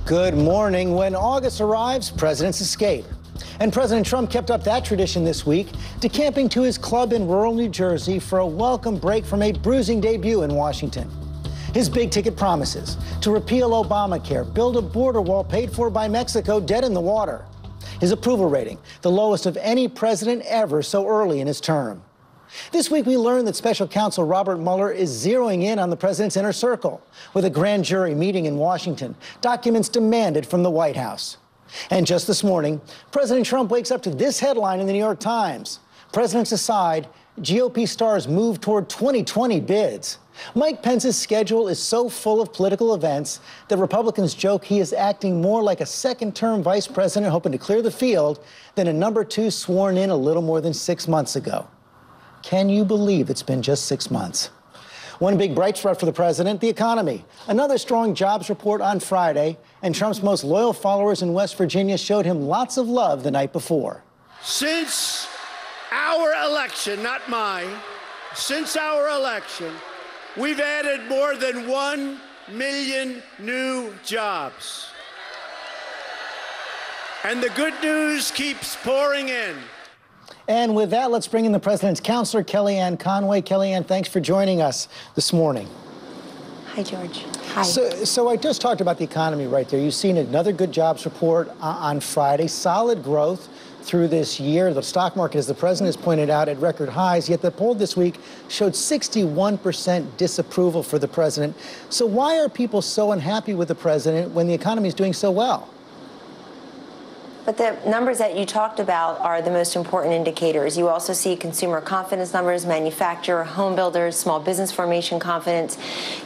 Good morning. When August arrives, presidents escape. And President Trump kept up that tradition this week, decamping to his club in rural New Jersey for a welcome break from a bruising debut in Washington. His big-ticket promises to repeal Obamacare, build a border wall paid for by Mexico, dead in the water. His approval rating, the lowest of any president ever so early in his term. This week, we learned that Special Counsel Robert Mueller is zeroing in on the president's inner circle with a grand jury meeting in Washington, documents demanded from the White House. And just this morning, President Trump wakes up to this headline in the New York Times. Presidents aside, GOP stars move toward 2020 bids. Mike Pence's schedule is so full of political events that Republicans joke he is acting more like a second-term vice president hoping to clear the field than a number two sworn in a little more than 6 months ago. Can you believe it's been just 6 months? One big bright spot for the president, the economy. Another strong jobs report on Friday, and Trump's most loyal followers in West Virginia showed him lots of love the night before. Since our election, not mine, since our election, we've added more than 1 million new jobs. And the good news keeps pouring in. And with that, let's bring in the president's counselor, Kellyanne Conway. Kellyanne, thanks for joining us this morning. Hi, George. Hi. So I just talked about the economy right there. You've seen another good jobs report on Friday, solid growth through this year. The stock market, as the president has pointed out, at record highs, yet the poll this week showed 61% disapproval for the president. So why are people so unhappy with the president when the economy is doing so well? But the numbers that you talked about are the most important indicators. You also see consumer confidence numbers, manufacturer, home builders, small business formation confidence.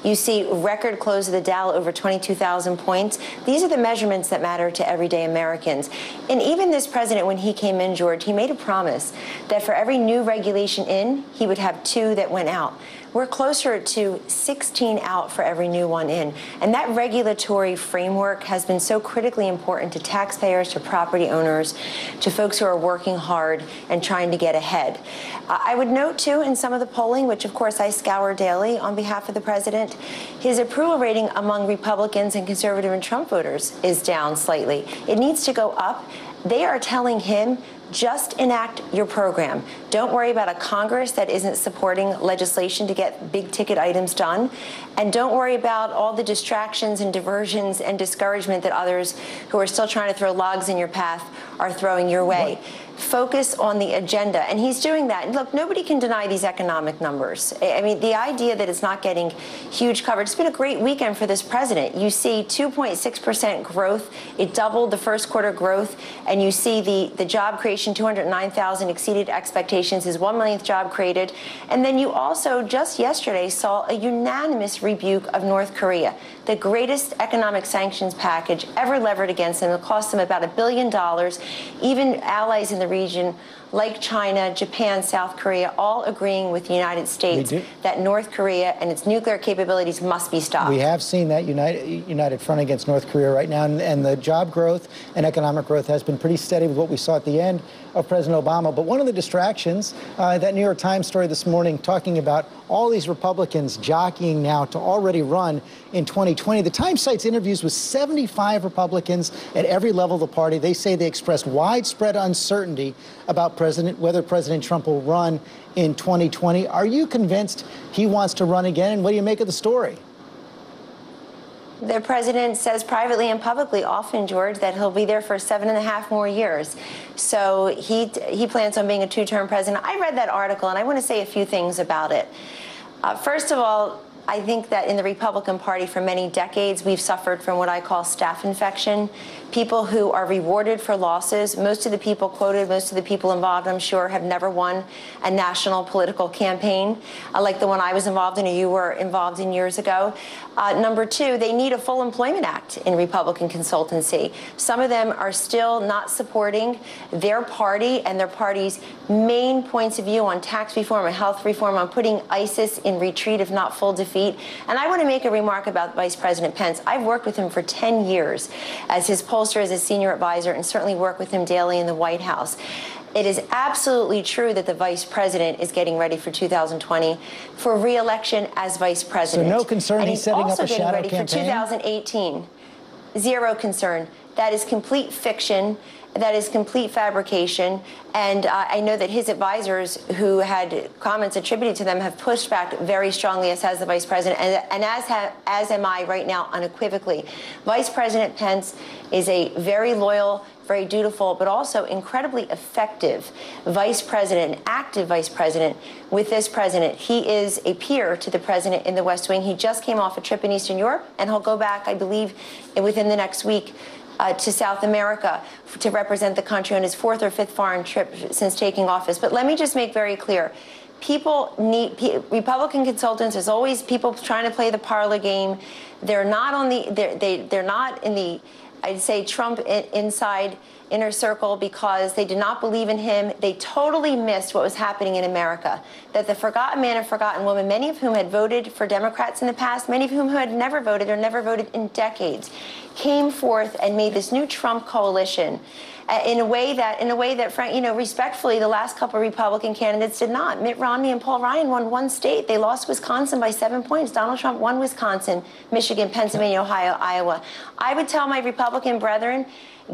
You see record close of the Dow over 22,000 points. These are the measurements that matter to everyday Americans. And even this president, when he came in, George, he made a promise that for every new regulation in, he would have 2 that went out. We're closer to 16 out for every new one in. And that regulatory framework has been so critically important to taxpayers, to property owners, to folks who are working hard and trying to get ahead. I would note, too, in some of the polling, which, of course, I scour daily on behalf of the president, his approval rating among Republicans and conservative and Trump voters is down slightly. It needs to go up. They are telling him, just enact your program. Don't worry about a Congress that isn't supporting legislation to get big ticket items done. And don't worry about all the distractions and diversions and discouragement that others who are still trying to throw logs in your path are throwing your way. Focus on the agenda. And he's doing that. And look, nobody can deny these economic numbers. I mean, the idea that it's not getting huge coverage, it's been a great weekend for this president. You see 2.6% growth. It doubled the first quarter growth. And you see the job creation, 209,000 exceeded expectations, his 1 millionth job created. And then you also just yesterday saw a unanimous rebuke of North Korea, the greatest economic sanctions package ever levered against them. It cost them about $1 billion. Even allies in the region like China, Japan, South Korea, all agreeing with the United States that North Korea and its nuclear capabilities must be stopped. We have seen that united front against North Korea right now, and the job growth and economic growth has been pretty steady with what we saw at the end of President Obama. But one of the distractions, that New York Times story this morning talking about all these Republicans jockeying now to already run in 2020. The Times cites interviews with 75 Republicans at every level of the party. They say they expressed widespread uncertainty about whether President Trump will run in 2020. Are you convinced he wants to run again? And what do you make of the story? The president says privately and publicly often, George, that he'll be there for 7.5 more years. So he plans on being a 2-term president. I read that article, and I want to say a few things about it. First of all, I think that in the Republican Party for many decades, we've suffered from what I call staph infection. People who are rewarded for losses. Most of the people quoted, most of the people involved, I'm sure, have never won a national political campaign like the one I was involved in or you were involved in years ago. Number 2, they need a full employment act in Republican consultancy. Some of them are still not supporting their party and their party's main points of view on tax reform and health reform, on putting ISIS in retreat, if not full defeat. And I want to make a remark about Vice President Pence. I've worked with him for 10 years as his pollster, as a senior advisor, and certainly work with him daily in the White House. It is absolutely true that the vice president is getting ready for 2020 for re-election as vice president. So no concern he's setting up a shadow campaign? And he's also getting ready for 2018. Zero concern. That is complete fiction. That is complete fabrication. And I know that his advisors, who had comments attributed to them, have pushed back very strongly, as has the vice president, and as am I right now, unequivocally. Vice President Pence is a very loyal, very dutiful, but also incredibly effective vice president, an active vice president with this president. He is a peer to the president in the West Wing. He just came off a trip in Eastern Europe, and he'll go back, I believe, within the next week to South America to represent the country on his 4th or 5th foreign trip since taking office. But let me just make very clear. People need Republican consultants. There's always people trying to play the parlor game. They're not on the. They're not in the, I'd say, Trump inside inner circle, because they did not believe in him. They totally missed what was happening in America. That the forgotten man and forgotten woman, many of whom had voted for Democrats in the past, many of whom had never voted or never voted in decades, came forth and made this new Trump coalition in a way that, Frank, respectfully, the last couple of Republican candidates did not. Mitt Romney and Paul Ryan won one state. They lost Wisconsin by 7 points. Donald Trump won Wisconsin, Michigan, Pennsylvania, Ohio, Iowa. I would tell my Republican brethren,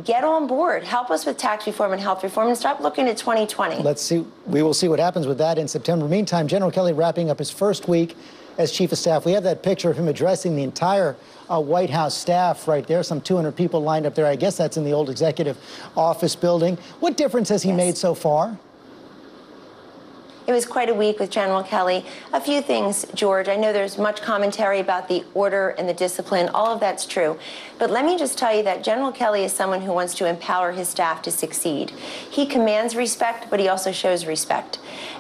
get on board. Help us with tax reform and health reform, and stop looking at 2020. Let's see. We will see what happens with that in September. Meantime, General Kelly wrapping up his first week as chief of staff. We have that picture of him addressing the entire White House staff right there. Some 200 people lined up there. I guess that's in the old executive office building. What difference has he made so far? It was quite a week with General Kelly. A few things, George. I know there's much commentary about the order and the discipline. All of that's true. But let me just tell you that General Kelly is someone who wants to empower his staff to succeed. He commands respect, but he also shows respect.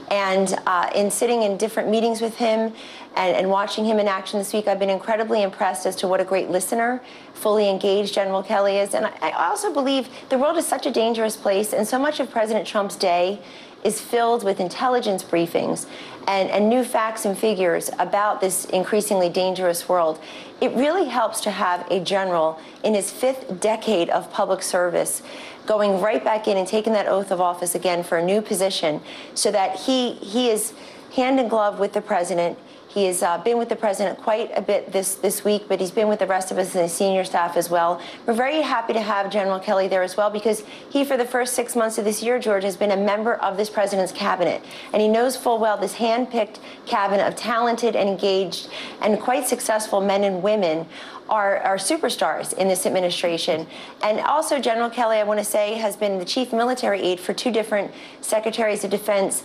And in sitting in different meetings with him and watching him in action this week, I've been incredibly impressed as to what a great listener, fully engaged General Kelly is. And I also believe the world is such a dangerous place, and so much of President Trump's day is filled with intelligence briefings and new facts and figures about this increasingly dangerous world. It really helps to have a general in his 5th decade of public service going right back in and taking that oath of office again for a new position, so that he is hand in glove with the president. He has been with the president quite a bit this week, but he's been with the rest of us and the senior staff as well. We're very happy to have General Kelly there as well, because he, for the first 6 months of this year, George, has been a member of this president's cabinet. And he knows full well this hand-picked cabinet of talented and engaged and quite successful men and women are superstars in this administration. And also, General Kelly, I want to say, has been the chief military aide for 2 different secretaries of defense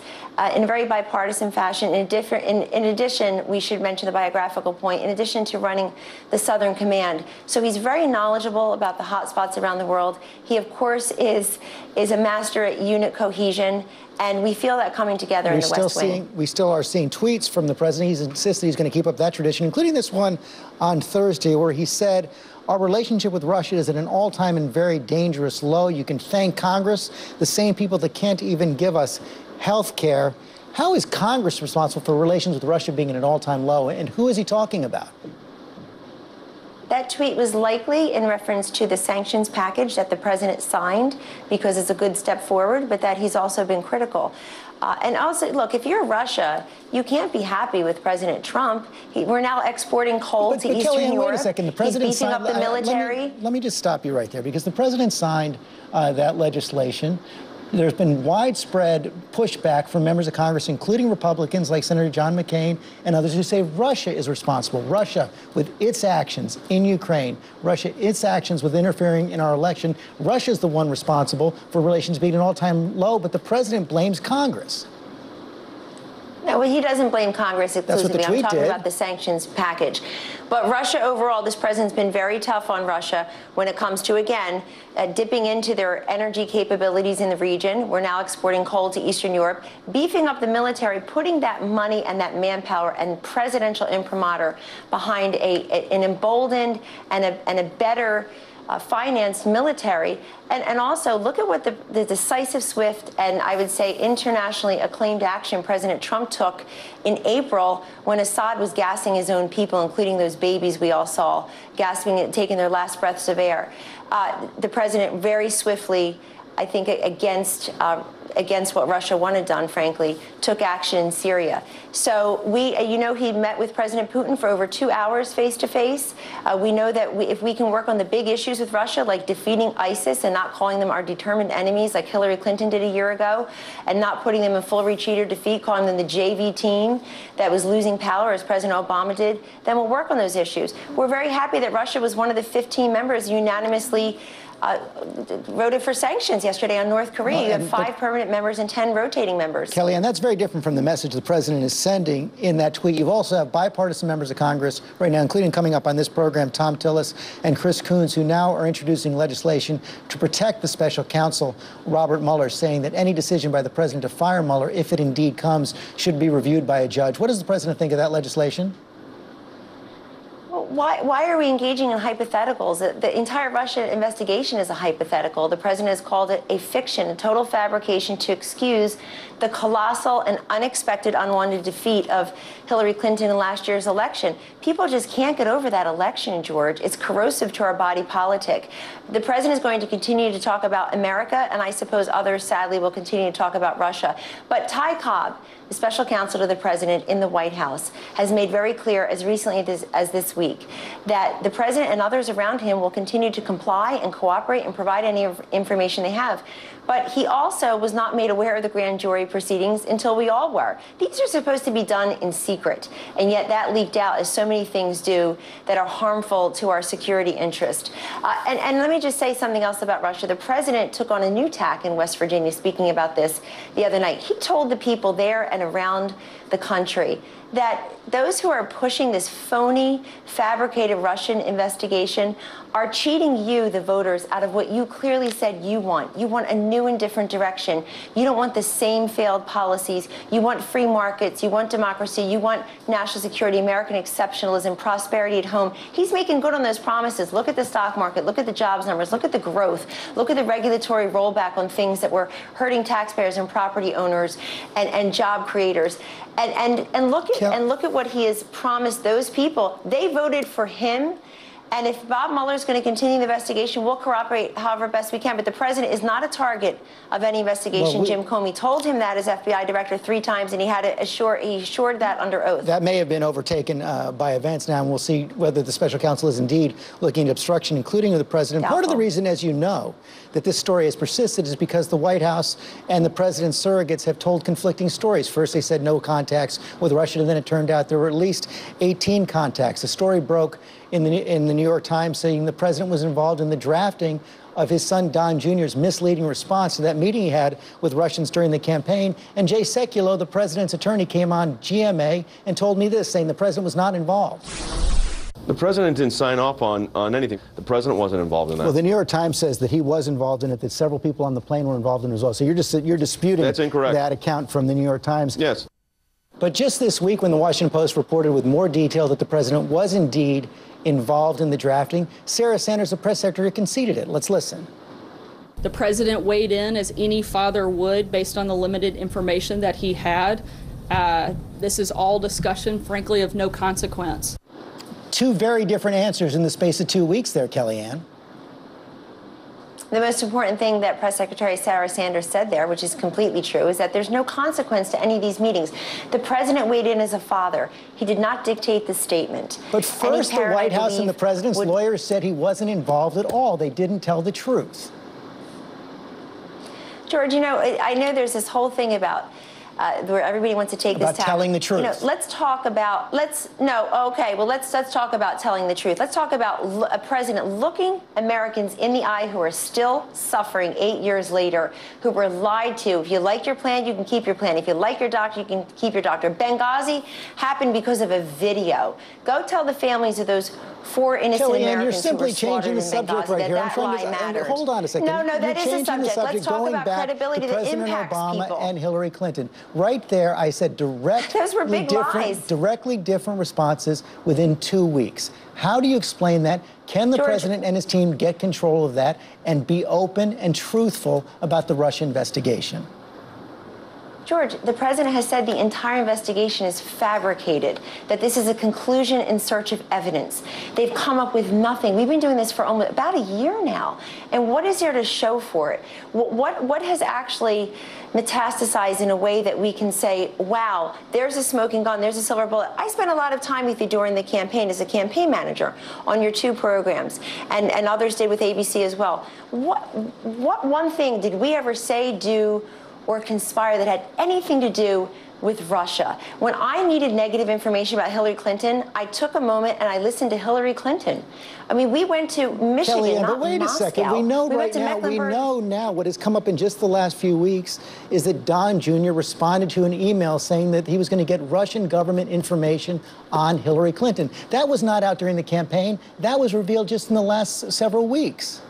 in a very bipartisan fashion. In addition, we should mention the biographical point, in addition to running the Southern Command. So he's very knowledgeable about the hot spots around the world. He, of course, is a master at unit cohesion. And we feel that coming together in the West Wing. We still are seeing tweets from the president. He's insisted he's going to keep up that tradition, including this one on Thursday, where he said, our relationship with Russia is at an all-time and very dangerous low. You can thank Congress, the same people that can't even give us health care. How is Congress responsible for relations with Russia being at an all-time low, and who is he talking about? That tweet was likely in reference to the sanctions package that the president signed, because it's a good step forward, but that he's also been critical. And also, look, if you're Russia, you can't be happy with President Trump. We're now exporting coal to Eastern Kellyanne, Europe. Wait a second. The president He's beefing up the military. Let me just stop you right there, because the president signed that legislation. There's been widespread pushback from members of Congress, including Republicans like Senator John McCain and others, who say Russia is responsible. Russia, with its actions in Ukraine, Russia, its actions with interfering in our election, Russia's the one responsible for relations being at an all-time low, but the president blames Congress. No, well, he doesn't blame Congress exclusively. I'm talking did. about the sanctions package. But Russia overall, this president's been very tough on Russia when it comes to, again, dipping into their energy capabilities in the region. We're now exporting coal to Eastern Europe, beefing up the military, putting that money and that manpower and presidential imprimatur behind an emboldened and a better financed military. And also, look at what the decisive, swift, and I would say internationally acclaimed action President Trump took in April when Assad was gassing his own people, including those babies we all saw, gasping and taking their last breaths of air. The president very swiftly I think, against what Russia wanted done, frankly, took action in Syria. So he met with President Putin for over 2 hours face-to-face. We know that if we can work on the big issues with Russia, like defeating ISIS and not calling them our determined enemies like Hillary Clinton did a year ago, and not putting them in full retreat or defeat, calling them the JV team that was losing power as President Obama did, then we'll work on those issues. We're very happy that Russia was one of the 15 members unanimously voted for sanctions yesterday on North Korea. You have 5 permanent members and 10 rotating members. Kellyanne, that's very different from the message the president is sending in that tweet. You also have bipartisan members of Congress right now, including coming up on this program, Tom Tillis and Chris Coons, who now are introducing legislation to protect the special counsel, Robert Mueller, saying that any decision by the president to fire Mueller, if it indeed comes, should be reviewed by a judge. What does the president think of that legislation? Why are we engaging in hypotheticals? The entire Russia investigation is a hypothetical. The president has called it a fiction, a total fabrication to excuse the colossal and unexpected unwanted defeat of Hillary Clinton in last year's election. People just can't get over that election, George. It's corrosive to our body politic. The president is going to continue to talk about America, and I suppose others, sadly, will continue to talk about Russia. But Ty Cobb, the special counsel to the president in the White House, has made very clear as recently as this week that the president and others around him will continue to comply and cooperate and provide any information they have. But he also was not made aware of the grand jury proceedings until we all were. These are supposed to be done in secret, and yet that leaked out, as so many things do that are harmful to our security interest. And let me just say something else about Russia. The president took on a new tack in West Virginia, speaking about this the other night. He told the people there and around the country that those who are pushing this phony, fabricated Russian investigation are cheating you, the voters, out of what you clearly said you want. You want a new and different direction. You don't want the same failed policies. You want free markets. You want democracy. You want national security, American exceptionalism, prosperity at home. He's making good on those promises. Look at the stock market. Look at the jobs numbers. Look at the growth. Look at the regulatory rollback on things that were hurting taxpayers and property owners and job creators. And look at what he has promised those people. They voted for him. And if Bob Mueller is going to continue the investigation, we'll cooperate however best we can. But the president is not a target of any investigation. Jim Comey told him that as FBI director 3 times, and he assured that under oath. That may have been overtaken by events now, and we'll see whether the special counsel is indeed looking at obstruction, including of the president. Doubtful. Part of the reason, as you know, that this story has persisted is because the White House and the president's surrogates have told conflicting stories. First, they said no contacts with Russia, and then it turned out there were at least 18 contacts. The story broke in the New York Times saying the president was involved in the drafting of his son Don Jr.'s misleading response to that meeting he had with Russians during the campaign. And Jay Sekulow, the president's attorney, came on GMA and told me this, saying the president was not involved. The president didn't sign off on anything. The president wasn't involved in that. Well, the New York Times says that he was involved in it, that several people on the plane were involved in it as well. So you're disputing That's incorrect. That account from the New York Times. Yes. But just this week, when the Washington Post reported with more detail that the president was indeed involved in the drafting, Sarah Sanders, the press secretary, conceded it. Let's listen. The president weighed in as any father would based on the limited information that he had. This is all discussion, frankly, of no consequence. 2 very different answers in the space of 2 weeks there, Kellyanne. The most important thing that Press Secretary Sarah Sanders said there, which is completely true, is that there's no consequence to any of these meetings. The president weighed in as a father. He did not dictate the statement. But first, the White House and the president's lawyers said he wasn't involved at all. They didn't tell the truth. George, I know there's this whole thing about where everybody wants to take about this tack. Telling the truth. Let's talk about, let's talk about telling the truth. Let's talk about a president looking Americans in the eye who are still suffering 8 years later, who were lied to. If you like your plan, you can keep your plan. If you like your doctor, you can keep your doctor. Benghazi happened because of a video. Go tell the families of those 4 innocent Kellyanne, Americans you're who were simply changing the subject right here. That lie mattered. Hold on a second. No, that is the subject. Let's talk about credibility that impacts Obama people. And Hillary Clinton. Right there, I said those were big lies. Directly different responses within 2 weeks. How do you explain that? Can the president and his team get control of that and be open and truthful about the Russia investigation? George, the president has said the entire investigation is fabricated, that this is a conclusion in search of evidence. They've come up with nothing. We've been doing this for almost about a year now. And what is there to show for it? What has actually metastasized in a way that we can say, wow, there's a smoking gun, there's a silver bullet? I spent a lot of time with you during the campaign as a campaign manager on your 2 programs, and others did with ABC as well. What one thing did we ever say, do, or conspire that had anything to do with Russia? When I needed negative information about Hillary Clinton, I took a moment and I listened to Hillary Clinton. I mean, we went to Michigan, Kellyanne, not but wait Moscow. a second. We know now what has come up in just the last few weeks is that Don Jr. responded to an email saying that he was going to get Russian government information on Hillary Clinton. That was not out during the campaign. That was revealed just in the last several weeks.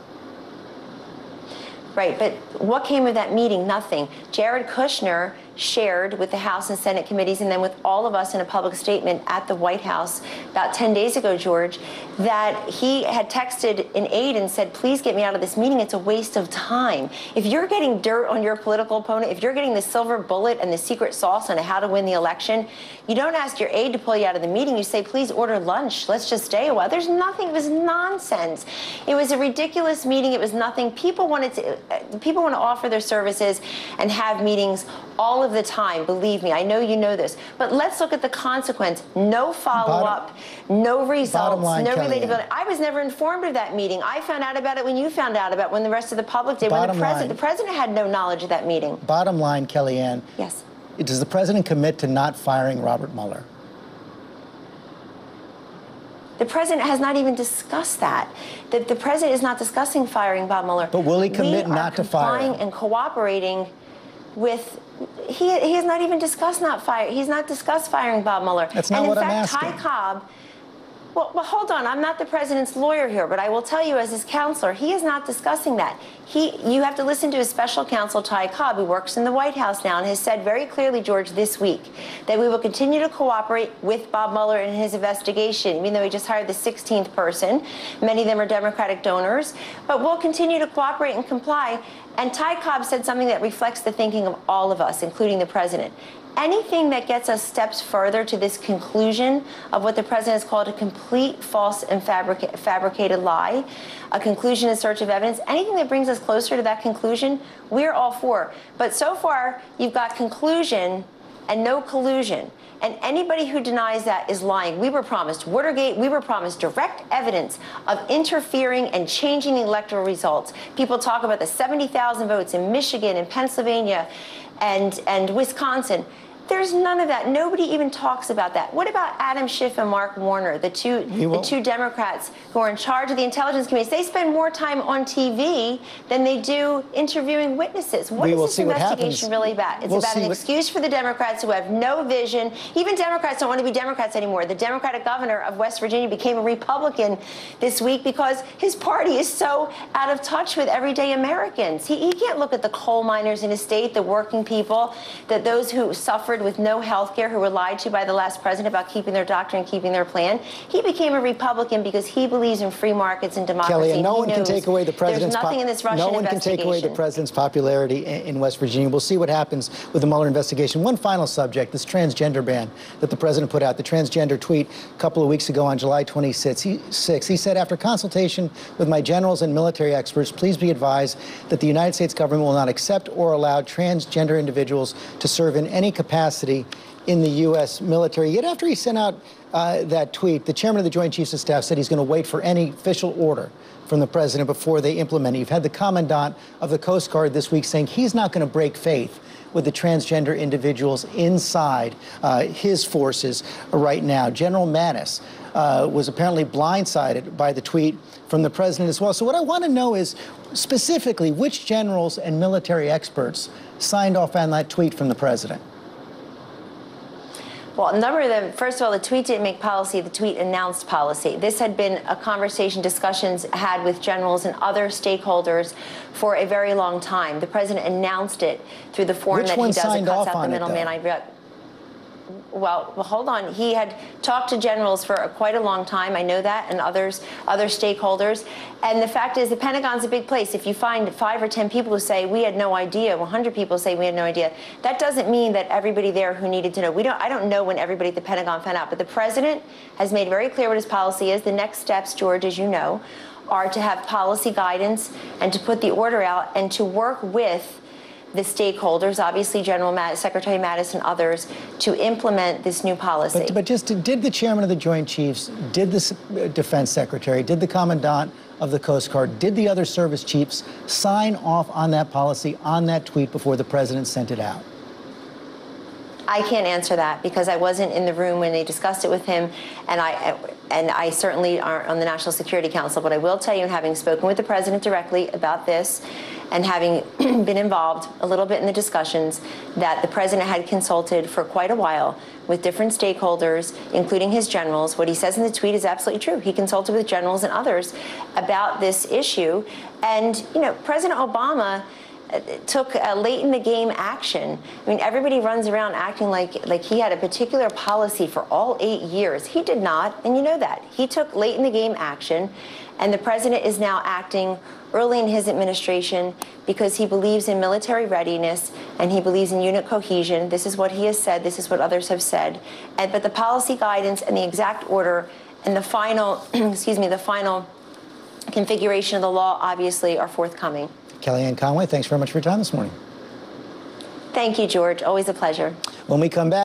Right, but what came of that meeting? Nothing. Jared Kushner shared with the House and Senate committees and then with all of us in a public statement at the White House about 10 days ago, George, that he had texted an aide and said, please get me out of this meeting. It's a waste of time. If you're getting dirt on your political opponent, if you're getting the silver bullet and the secret sauce on how to win the election, you don't ask your aide to pull you out of the meeting. You say, please order lunch. Let's just stay a while. There's nothing. It was nonsense. It was a ridiculous meeting. It was nothing. People want to offer their services and have meetings all of the time. Believe me, I know you know this. But let's look at the consequence. No follow-up, no results, no relatability. I was never informed of that meeting. I found out about it when you found out about it, when the rest of the public did. When the president had no knowledge of that meeting. Bottom line, Kellyanne. Yes. Does the president commit to not firing Robert Mueller? The president has not even discussed that. The president is not discussing firing Bob Mueller. But will he commit not to fire him? And cooperating with. He has not even discussed He's not discussed firing Bob Mueller. That's not what I'm asking. Ty Cobb. Well, hold on. I'm not the president's lawyer here, but I will tell you as his counselor, he is not discussing that. You have to listen to his special counsel, Ty Cobb, who works in the White House now, and has said very clearly, George, this week, that we will continue to cooperate with Bob Mueller in his investigation, even though he just hired the 16th person. Many of them are Democratic donors. But we'll continue to cooperate and comply. And Ty Cobb said something that reflects the thinking of all of us, including the president. Anything that gets us steps further to this conclusion of what the president has called a complete false and fabricated lie, a conclusion in search of evidence, anything that brings us closer to that conclusion, we're all for. But so far, you've got conclusion and no collusion. And anybody who denies that is lying. We were promised Watergate. We were promised direct evidence of interfering and changing the electoral results. People talk about the 70,000 votes in Michigan and Pennsylvania and Wisconsin. There's none of that. Nobody even talks about that. What about Adam Schiff and Mark Warner, the two Democrats who are in charge of the intelligence committees? They spend more time on TV than they do interviewing witnesses. What is this investigation really about? It's about an excuse for the Democrats who have no vision. Even Democrats don't want to be Democrats anymore. The Democratic governor of West Virginia became a Republican this week because his party is so out of touch with everyday Americans. He can't look at the coal miners in his state, the working people, those who suffered with no health care, who were lied to by the last president about keeping their doctor and keeping their plan. He became a Republican because he believes in free markets and democracy. Kellyanne, no one can take away the president's popularity in West Virginia. We'll see what happens with the Mueller investigation. One final subject, this transgender ban that the president put out, the transgender tweet a couple of weeks ago on July 26th. He said, after consultation with my generals and military experts, please be advised that the United States government will not accept or allow transgender individuals to serve in any capacity in the U.S. military. Yet after he sent out that tweet, the chairman of the Joint Chiefs of Staff said he's going to wait for any official order from the president before they implement it. You've had the commandant of the Coast Guard this week saying he's not going to break faith with the transgender individuals inside his forces right now. General Mattis was apparently blindsided by the tweet from the president as well. So what I want to know is specifically which generals and military experts signed off on that tweet from the president. Well, a number of them, first of all, the tweet didn't make policy, the tweet announced policy. This had been a conversation, discussions had with generals and other stakeholders for a very long time. The president announced it through the forum that he does. It cuts out the middleman. Well, hold on. He had talked to generals for quite a long time. I know that, and other stakeholders. And the fact is, the Pentagon's a big place. If you find 5 or 10 people who say we had no idea, 100 people say we had no idea, that doesn't mean that everybody there who needed to know. I don't know when everybody at the Pentagon found out, but the president has made very clear what his policy is. The next steps, George, as you know, are to have policy guidance and to put the order out and to work with the stakeholders, obviously Secretary Mattis and others, to implement this new policy. But did the chairman of the Joint Chiefs, did the defense secretary, did the commandant of the Coast Guard, did the other service chiefs sign off on that policy, on that tweet before the president sent it out? I can't answer that because I wasn't in the room when they discussed it with him, and I certainly aren't on the National Security Council. But I will tell you, and having spoken with the president directly about this, and having been involved a little bit in the discussions, that the president had consulted for quite a while with different stakeholders, including his generals. What he says in the tweet is absolutely true. He consulted with generals and others about this issue, and President Obama took a late in the game action. I mean, everybody runs around acting like he had a particular policy for all 8 years. He did not, and you know that. He took late in the game action, and the president is now acting early in his administration because he believes in military readiness and he believes in unit cohesion. This is what he has said. This is what others have said. But the policy guidance and the exact order and the final, the final configuration of the law obviously are forthcoming. Kellyanne Conway, thanks very much for your time this morning. Thank you, George. Always a pleasure. When we come back.